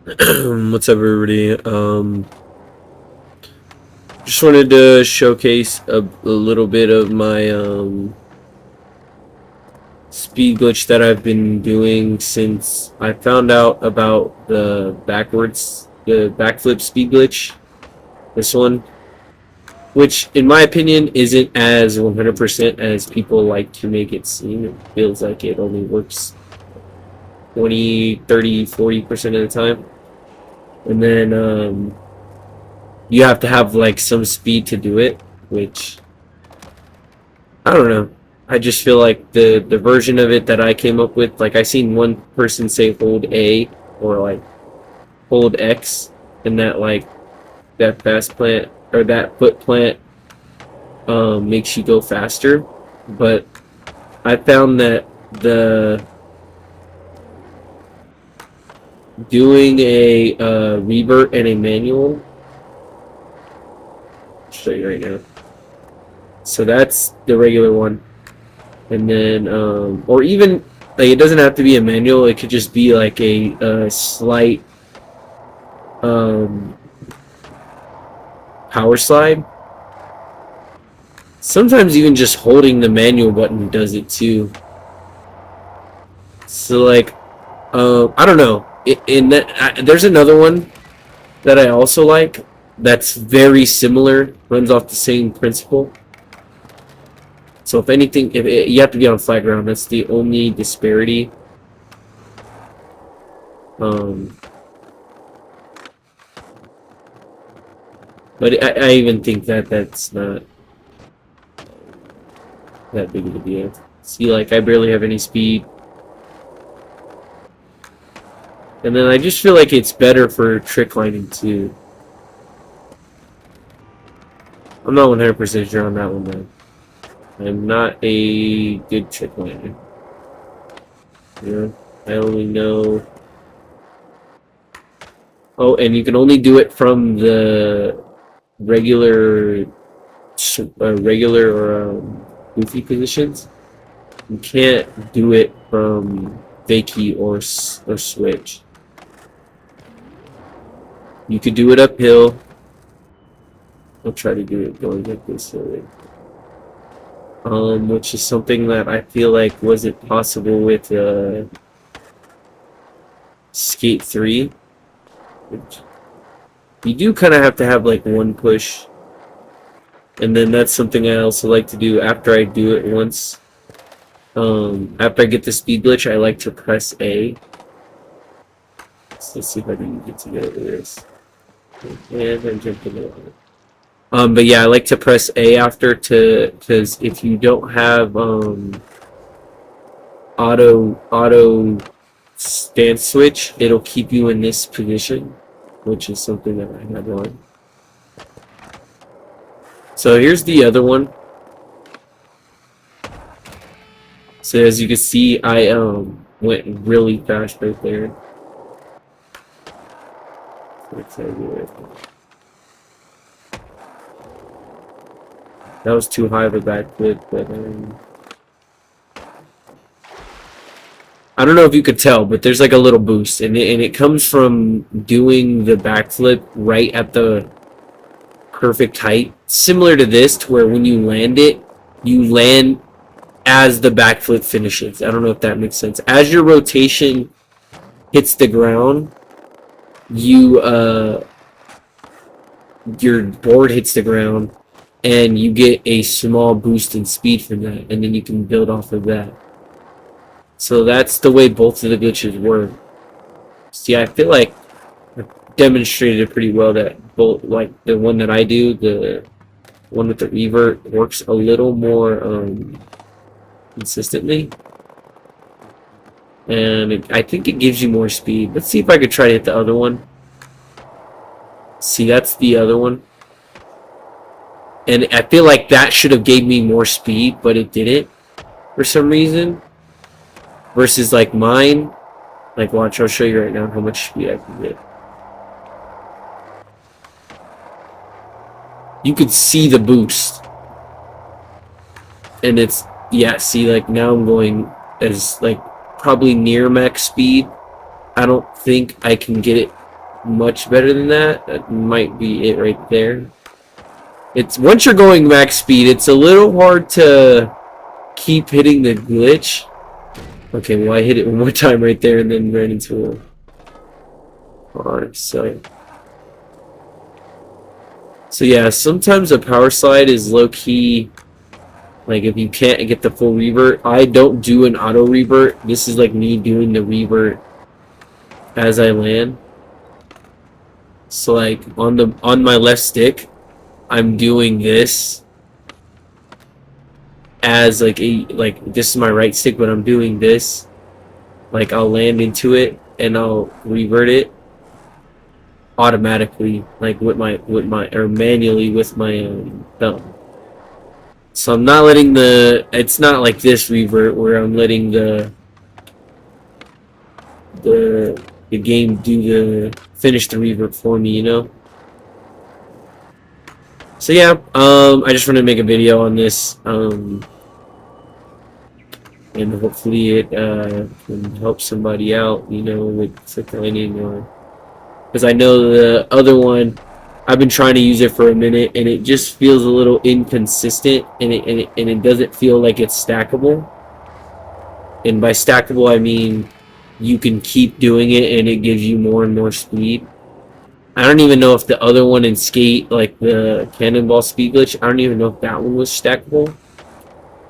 What's up, everybody? Just wanted to showcase a little bit of my speed glitch that I've been doing since I found out about the backflip speed glitch. This one, which in my opinion isn't as 100% as people like to make it seem. It feels like it only works 20, 30, 40% of the time. And then you have to have like some speed to do it, which I don't know. I just feel like the version of it that I came up with, like I seen one person say hold A or like hold X, and that like that fast plant or that foot plant makes you go faster. But I found that the doing a revert and a manual. I'll show you right now. So that's the regular one. And then or even like it doesn't have to be a manual, it could just be like a slight um, power slide. Sometimes even just holding the manual button does it too. So like I don't know, in that there's another one that I also like that's very similar, runs off the same principle. So if anything, you have to be on flat ground. That's the only disparity. Um, but I even think that that's not that big of a deal. See, like I barely have any speed, and then I just feel like it's better for trick lining too. I'm not 100% sure on that one though. I'm not a good trick liner. You know, I only know. Oh, and you can only do it from the regular or goofy positions. You can't do it from vacey or switch. You could do it uphill. I'll try to do it going like this way. Which is something that I feel like wasn't possible with Skate 3. Which you do kind of have to have like one push. And then that's something I also like to do after I do it once. After I get the speed glitch, I like to press A. So let's see if I can get together this. And then jump in it. But yeah, I like to press A after because if you don't have auto stance switch, it'll keep you in this position, which is something that I have on. So here's the other one. So as you can see, I went really fast right there. That was too high of a backflip, but I don't know if you could tell, but there's like a little boost, and it comes from doing the backflip right at the perfect height, similar to this, to where when you land it, you land as the backflip finishes. I don't know if that makes sense. As your rotation hits the ground, your board hits the ground, and you get a small boost in speed from that, and then you can build off of that. So that's the way both of the glitches work. See, I feel like I demonstrated it pretty well that both, like the one that I do, the one with the revert, works a little more consistently. And I think it gives you more speed. Let's see if I could try to hit the other one. See, that's the other one. And I feel like that should have gave me more speed, but it didn't for some reason. Versus like mine. Like watch, I'll show you right now how much speed I can get. You could see the boost. And it's, yeah, see, like now I'm going as like probably near max speed. I don't think I can get it much better than that. That might be it right there. It's once you're going max speed, it's a little hard to keep hitting the glitch. Okay, well I hit it one more time right there and then ran into a bar. So yeah, sometimes a power slide is low key. Like if you can't get the full revert, I don't do an auto revert. This is like me doing the revert as I land. So like on my left stick, I'm doing this as like this is my right stick, but I'm doing this. Like I'll land into it and I'll revert it automatically, like with my or manually with my thumb. So I'm not letting it's not like this revert where I'm letting the game do finish the revert for me, you know? So yeah, I just wanted to make a video on this, and hopefully it can help somebody out, you know, with declining, or because I know the other one, I've been trying to use it for a minute and it just feels a little inconsistent, and it doesn't feel like it's stackable. And by stackable I mean you can keep doing it and it gives you more and more speed. I don't even know if the other one in Skate, like the cannonball speed glitch, I don't even know if that one was stackable.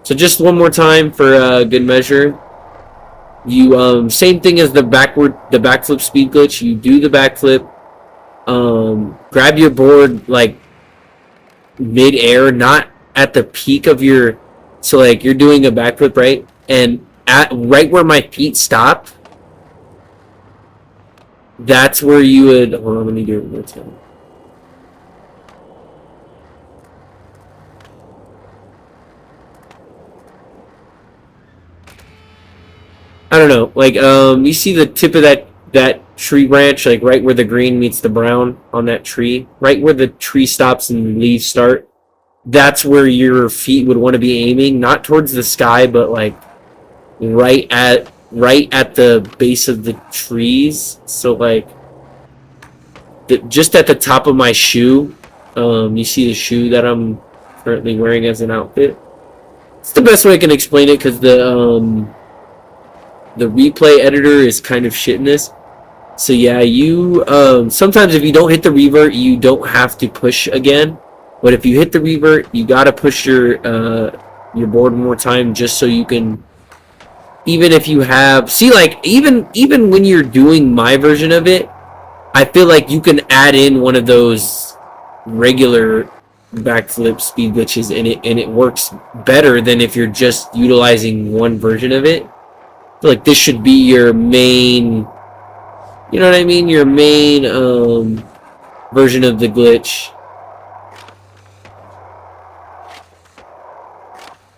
So just one more time for good measure. You same thing as the backflip speed glitch. You do the backflip, grab your board like mid-air, not at the peak of your, so like you're doing a backflip, right? And at right where my feet stop, that's where you would, hold on, let me do it one more time. I don't know, like you see the tip of that tree branch, like right where the green meets the brown on that tree, right where the tree stops and leaves start. That's where your feet would want to be aiming, not towards the sky, but like right at the base of the trees. So like just at the top of my shoe. You see the shoe that I'm currently wearing as an outfit. It's the best way I can explain it, because the replay editor is kind of shit in this. So yeah, you sometimes if you don't hit the revert, you don't have to push again. But if you hit the revert, you gotta push your board one more time, just so you can. Even if you have, see, like even when you're doing my version of it, I feel like you can add in one of those regular backflip speed glitches in it, and it works better than if you're just utilizing one version of it. I feel like this should be your main, you know what I mean, your main version of the glitch.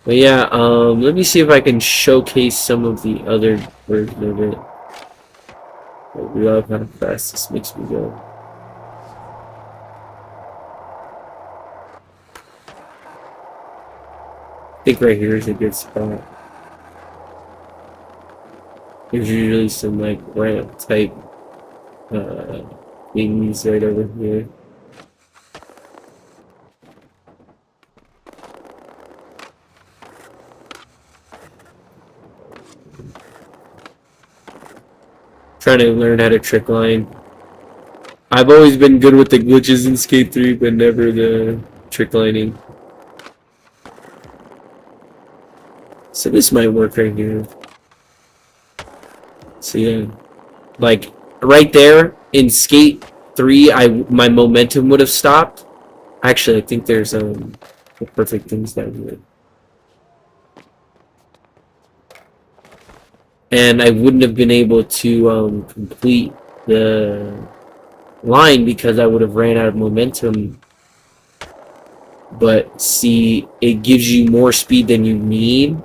But yeah, let me see if I can showcase some of the other version of it. I love how fast this makes me go. I think right here is a good spot. There's usually some like ramp type things right over here. Trying to learn how to trick line. I've always been good with the glitches in Skate 3, but never the trick lining. So this might work right here. So yeah, like right there in Skate 3, my momentum would have stopped. Actually, I think there's perfect things down here. And I wouldn't have been able to complete the line because I would have ran out of momentum. But see, it gives you more speed than you need,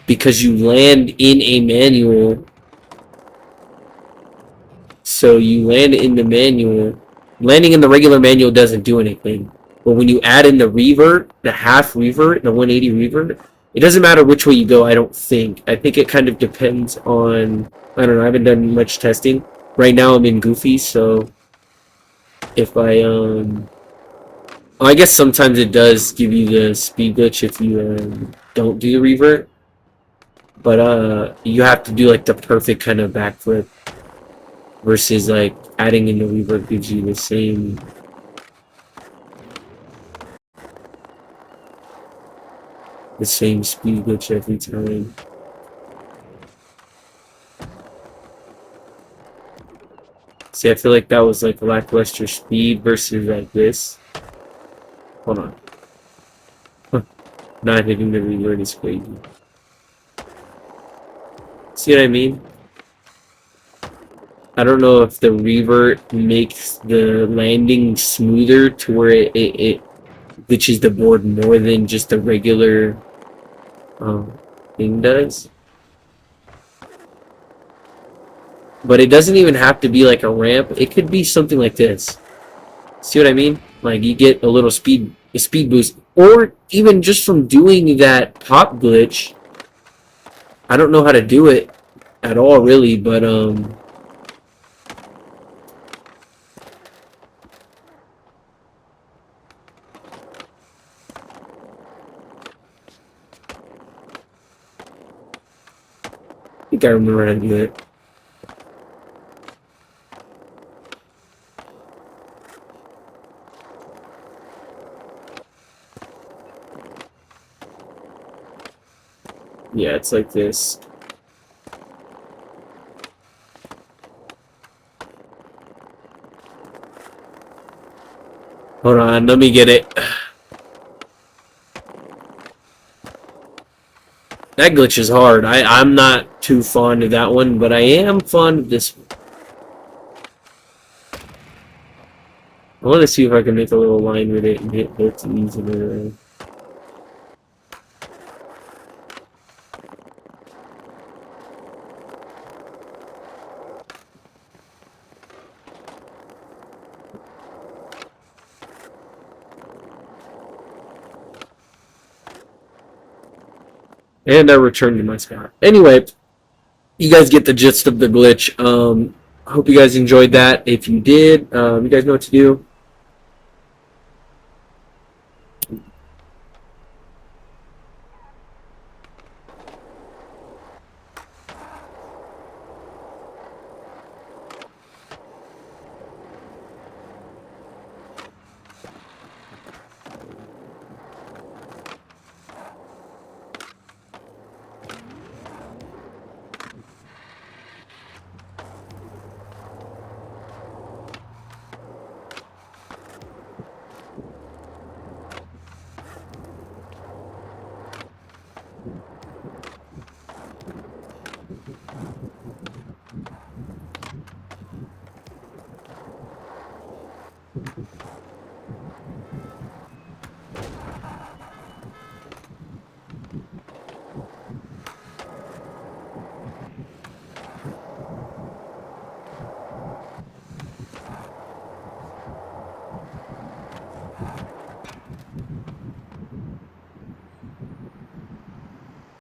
because you land in a manual. So you land in the manual. Landing in the regular manual doesn't do anything. But when you add in the revert, the half revert, the 180 revert, It doesn't matter which way you go, I don't think. I think it kind of depends on, I don't know, I haven't done much testing. Right now I'm in Goofy, so if I guess sometimes it does give you the speed glitch if you don't do the revert, but you have to do like the perfect kind of backflip versus like adding in the revert gives you the same speed glitch every time. See, I feel like that was like lackluster speed versus like this. Hold on. Not hitting the revert is crazy. See what I mean? I don't know if the revert makes the landing smoother to where it glitches the board more than just a regular thing does. But it doesn't even have to be like a ramp. It could be something like this. See what I mean? Like you get a little speed boost, or even just from doing that pop glitch. I don't know how to do it at all, really, but I think I remember how to do it. Yeah, it's like this. Hold on, let me get it. That glitch is hard. I'm not too fond of that one, but I am fond of this one. I want to see if I can make a little line with it and hit both of these in a row. And I returned to my spot. Anyway, you guys get the gist of the glitch. I hope you guys enjoyed that. If you did, you guys know what to do.